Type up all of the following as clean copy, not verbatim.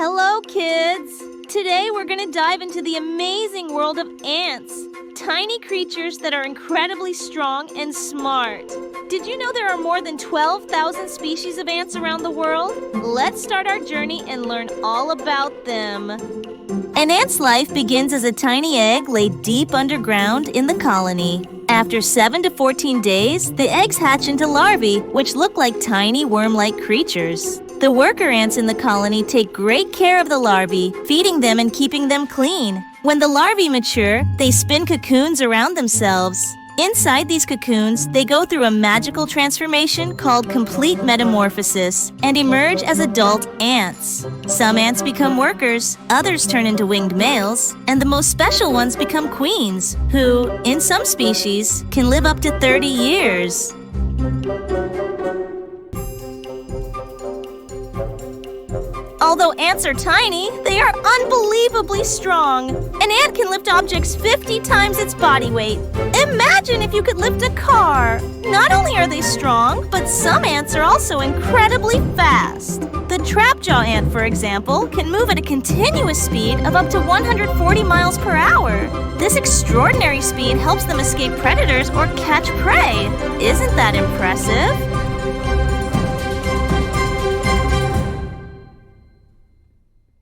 Hello, kids! Today we're going to dive into the amazing world of ants. Tiny creatures that are incredibly strong and smart. Did you know there are more than 12,000 species of ants around the world? Let's start our journey and learn all about them. An ant's life begins as a tiny egg laid deep underground in the colony. After 7 to 14 days, the eggs hatch into larvae, which look like tiny worm-like creatures. The worker ants in the colony take great care of the larvae, feeding them and keeping them clean. When the larvae mature, they spin cocoons around themselves. Inside these cocoons, they go through a magical transformation called complete metamorphosis and emerge as adult ants. Some ants become workers, others turn into winged males, and the most special ones become queens, who, in some species, can live up to 30 years. Although ants are tiny, they are unbelievably strong. An ant can lift objects 50 times its body weight. Imagine if you could lift a car! Not only are they strong, but some ants are also incredibly fast. The trapjaw ant, for example, can move at a continuous speed of up to 140 miles per hour. This extraordinary speed helps them escape predators or catch prey. Isn't that impressive?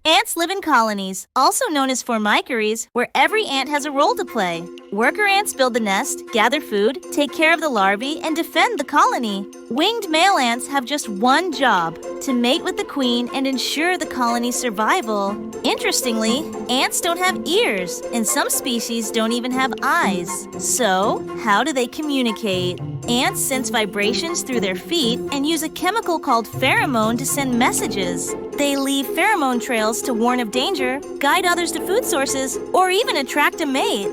Ants live in colonies, also known as formicaries, where every ant has a role to play. Worker ants build the nest, gather food, take care of the larvae, and defend the colony. Winged male ants have just one job: to mate with the queen and ensure the colony's survival. Interestingly, ants don't have ears, and some species don't even have eyes. So, how do they communicate? Ants sense vibrations through their feet and use a chemical called pheromone to send messages. They leave pheromone trails to warn of danger, guide others to food sources, or even attract a mate.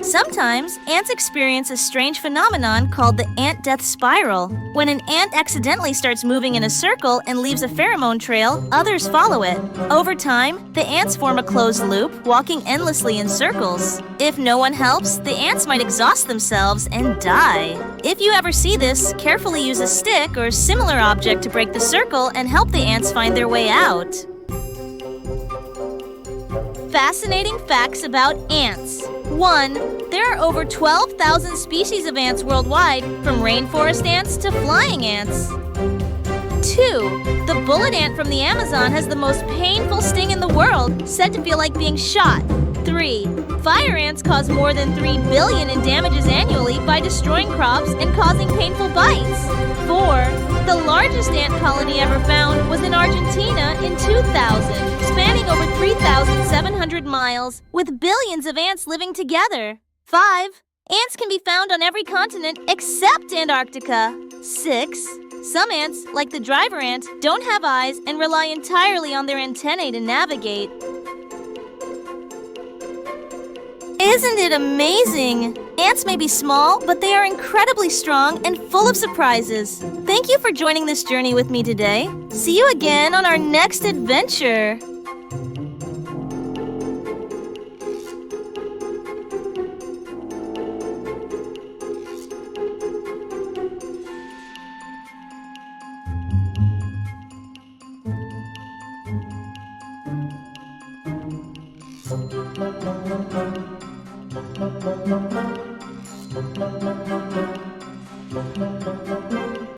Sometimes, ants experience a strange phenomenon called the ant death spiral. When an ant accidentally starts moving in a circle and leaves a pheromone trail, others follow it. Over time, the ants form a closed loop, walking endlessly in circles. If no one helps, the ants might exhaust themselves and die. If you ever see this, carefully use a stick or similar object to break the circle and help the ants find their way out. Fascinating facts about ants. 1. There are over 12,000 species of ants worldwide, from rainforest ants to flying ants. 2. The bullet ant from the Amazon has the most painful sting in the world, said to feel like being shot. 3. Fire ants cause more than 3 billion in damages annually by destroying crops and causing painful bites. 4. The largest ant colony ever found was in Argentina in 2000, spanning over 3,700 miles, with billions of ants living together. 5. Ants can be found on every continent except Antarctica. 6. Some ants, like the driver ant, don't have eyes and rely entirely on their antennae to navigate. Isn't it amazing? Ants may be small, but they are incredibly strong and full of surprises. Thank you for joining this journey with me today. See you again on our next adventure. Thank you.